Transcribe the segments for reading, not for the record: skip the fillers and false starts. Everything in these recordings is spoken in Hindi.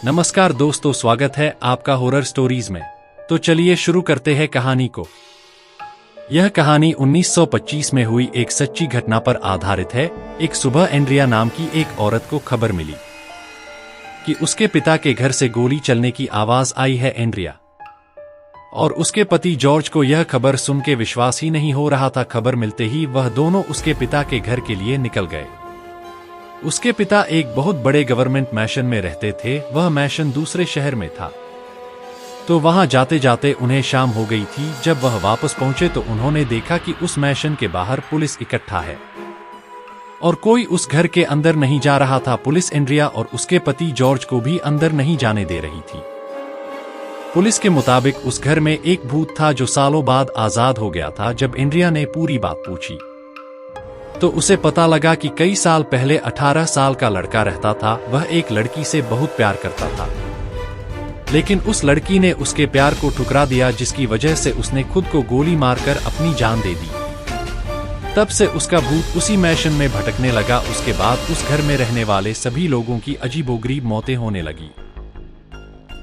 नमस्कार दोस्तों, स्वागत है आपका हॉरर स्टोरीज में। तो चलिए शुरू करते हैं कहानी को। यह कहानी 1925 में हुई एक सच्ची घटना पर आधारित है। एक सुबह एंड्रिया नाम की एक औरत को खबर मिली कि उसके पिता के घर से गोली चलने की आवाज आई है। एंड्रिया और उसके पति जॉर्ज को यह खबर सुन के विश्वास ही नहीं हो रहा था। खबर मिलते ही वह दोनों उसके पिता के घर के लिए निकल गए। उसके पिता एक बहुत बड़े गवर्नमेंट मैशन में रहते थे। वह मैशन दूसरे शहर में था, तो वहां जाते जाते उन्हें शाम हो गई थी। जब वह वापस पहुंचे तो उन्होंने देखा कि उस मैशन के बाहर पुलिस इकट्ठा है और कोई उस घर के अंदर नहीं जा रहा था। पुलिस एंड्रिया और उसके पति जॉर्ज को भी अंदर नहीं जाने दे रही थी। पुलिस के मुताबिक उस घर में एक भूत था जो सालों बाद आजाद हो गया था। जब एंड्रिया ने पूरी बात पूछी तो उसे पता लगा कि कई साल पहले 18 साल का लड़का रहता था। वह एक लड़की से बहुत प्यार करता था, लेकिन उस लड़की ने उसके प्यार को ठुकरा दिया, जिसकी वजह से उसने खुद को गोली मारकर अपनी जान दे दी। तब से उसका भूत उसी मैशन में भटकने लगा। उसके बाद उस घर में रहने वाले सभी लोगों की अजीबोगरीब मौतें होने लगी।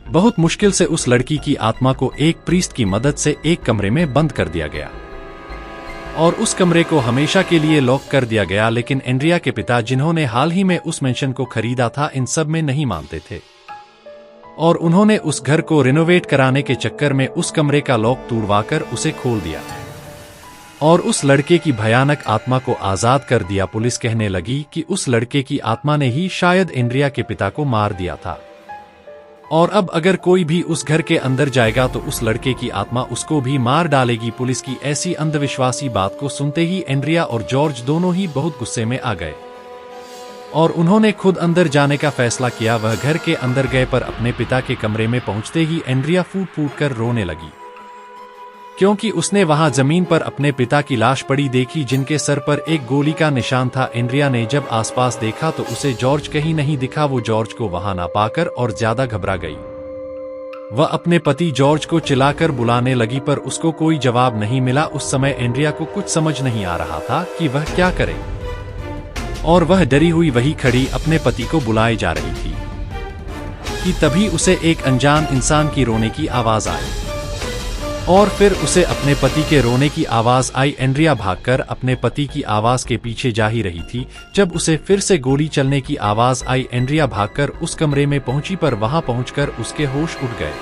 बहुत मुश्किल से उस लड़की की आत्मा को एक प्रीस्ट की मदद से एक कमरे में बंद कर दिया गया और उस कमरे को हमेशा के लिए लॉक कर दिया गया। लेकिन एंड्रिया के पिता, जिन्होंने हाल ही में उस मैंशन को खरीदा था, इन सब में नहीं मानते थे और उन्होंने उस घर को रिनोवेट कराने के चक्कर में उस कमरे का लॉक तोड़वाकर उसे खोल दिया और उस लड़के की भयानक आत्मा को आजाद कर दिया। पुलिस कहने लगी कि उस लड़के की आत्मा ने ही शायद एंड्रिया के पिता को मार दिया था और अब अगर कोई भी उस घर के अंदर जाएगा तो उस लड़के की आत्मा उसको भी मार डालेगी। पुलिस की ऐसी अंधविश्वासी बात को सुनते ही एंड्रिया और जॉर्ज दोनों ही बहुत गुस्से में आ गए और उन्होंने खुद अंदर जाने का फैसला किया। वह घर के अंदर गए, पर अपने पिता के कमरे में पहुंचते ही एंड्रिया फूट फूट कर रोने लगी, क्योंकि उसने वहां जमीन पर अपने पिता की लाश पड़ी देखी, जिनके सर पर एक गोली का निशान था। एंड्रिया ने जब आसपास देखा तो उसे जॉर्ज कहीं नहीं दिखा। वो जॉर्ज को वहां ना पाकर और ज्यादा घबरा गई। वह अपने पति जॉर्ज को चिल्लाकर बुलाने लगी, पर उसको कोई जवाब नहीं मिला। उस समय एंड्रिया को कुछ समझ नहीं आ रहा था कि वह क्या करे और वह डरी हुई वहीं खड़ी अपने पति को बुलाए जा रही थी कि तभी उसे एक अनजान इंसान की रोने की आवाज आई और फिर उसे अपने पति के रोने की आवाज आई। एंड्रिया भागकर अपने पति की आवाज के पीछे जा ही रही थी जब उसे फिर से गोली चलने की आवाज आई। एंड्रिया भागकर उस कमरे में पहुंची, पर वहां पहुंचकर उसके होश उड़ गए।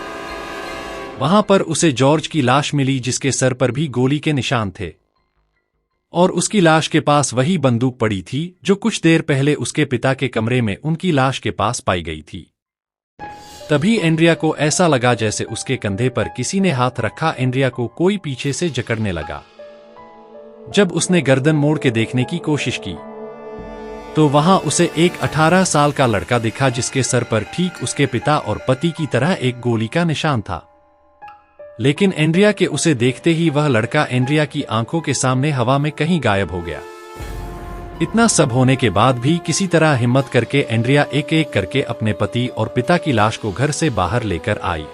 वहां पर उसे जॉर्ज की लाश मिली, जिसके सर पर भी गोली के निशान थे और उसकी लाश के पास वही बंदूक पड़ी थी जो कुछ देर पहले उसके पिता के कमरे में उनकी लाश के पास पाई गई थी। तभी एंड्रिया को ऐसा लगा जैसे उसके कंधे पर किसी ने हाथ रखा। एंड्रिया को कोई पीछे से जकड़ने लगा। जब उसने गर्दन मोड़ के देखने की कोशिश की तो वहां उसे एक 18 साल का लड़का दिखा, जिसके सर पर ठीक उसके पिता और पति की तरह एक गोली का निशान था। लेकिन एंड्रिया के उसे देखते ही वह लड़का एंड्रिया की आंखों के सामने हवा में कहीं गायब हो गया। इतना सब होने के बाद भी किसी तरह हिम्मत करके एंड्रिया एक एक करके अपने पति और पिता की लाश को घर से बाहर लेकर आई,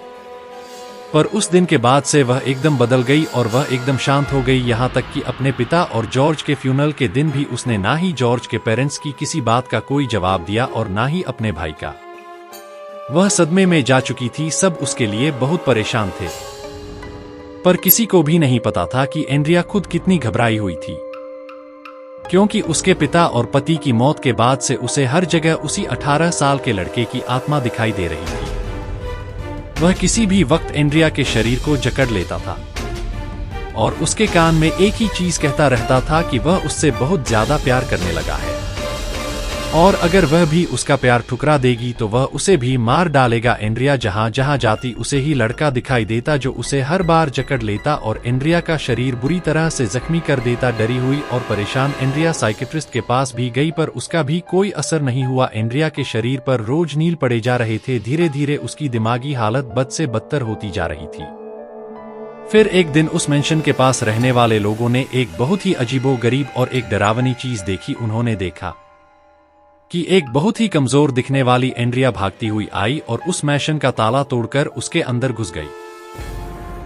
पर उस दिन के बाद से वह एकदम बदल गई और वह एकदम शांत हो गई। यहाँ तक कि अपने पिता और जॉर्ज के फ्यूनरल के दिन भी उसने ना ही जॉर्ज के पेरेंट्स की किसी बात का कोई जवाब दिया और ना ही अपने भाई का। वह सदमे में जा चुकी थी। सब उसके लिए बहुत परेशान थे, पर किसी को भी नहीं पता था कि एंड्रिया खुद कितनी घबराई हुई थी, क्योंकि उसके पिता और पति की मौत के बाद से उसे हर जगह उसी 18 साल के लड़के की आत्मा दिखाई दे रही थी। वह किसी भी वक्त एंड्रिया के शरीर को जकड़ लेता था और उसके कान में एक ही चीज कहता रहता था कि वह उससे बहुत ज्यादा प्यार करने लगा है और अगर वह भी उसका प्यार ठुकरा देगी तो वह उसे भी मार डालेगा। एंड्रिया जहां जहां जाती उसे ही लड़का दिखाई देता जो उसे हर बार जकड़ लेता और एंड्रिया का शरीर बुरी तरह से जख्मी कर देता। डरी हुई और परेशान एंड्रिया साइकियाट्रिस्ट के पास भी गई, पर उसका भी कोई असर नहीं हुआ। एंड्रिया के शरीर पर रोज नील पड़े जा रहे थे। धीरे धीरे उसकी दिमागी हालत बद से बदतर होती जा रही थी। फिर एक दिन उस मैंशन के पास रहने वाले लोगों ने एक बहुत ही अजीबोगरीब और एक डरावनी चीज देखी। उन्होंने देखा कि एक बहुत ही कमजोर दिखने वाली एंड्रिया भागती हुई आई और उस मैशन का ताला तोड़कर उसके अंदर घुस गई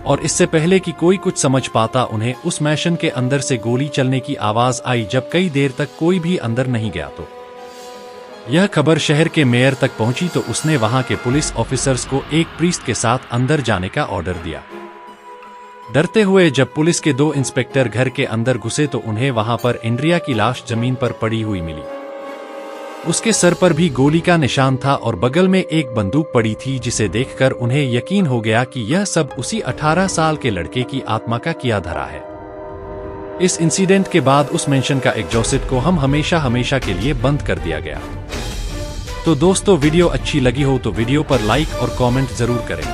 और इससे पहले कि कोई कुछ समझ पाता, उन्हें उस मैशन के अंदर से गोली चलने की आवाज आई। जब कई देर तक कोई भी अंदर नहीं गया तो यह खबर शहर के मेयर तक पहुंची तो उसने वहां के पुलिस ऑफिसर्स को एक प्रीस्ट के साथ अंदर जाने का ऑर्डर दिया। डरते हुए जब पुलिस के 2 इंस्पेक्टर घर के अंदर घुसे तो उन्हें वहां पर एंड्रिया की लाश जमीन पर पड़ी हुई मिली। उसके सर पर भी गोली का निशान था और बगल में एक बंदूक पड़ी थी, जिसे देखकर उन्हें यकीन हो गया कि यह सब उसी 18 साल के लड़के की आत्मा का किया धरा है। इस इंसिडेंट के बाद उस मेंशन का एग्जॉस्ट को हमेशा के लिए बंद कर दिया गया। तो दोस्तों, वीडियो अच्छी लगी हो तो वीडियो पर लाइक और कमेंट जरूर करें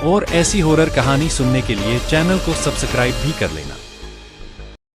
और ऐसी हॉरर कहानी सुनने के लिए चैनल को सब्सक्राइब भी कर लेना।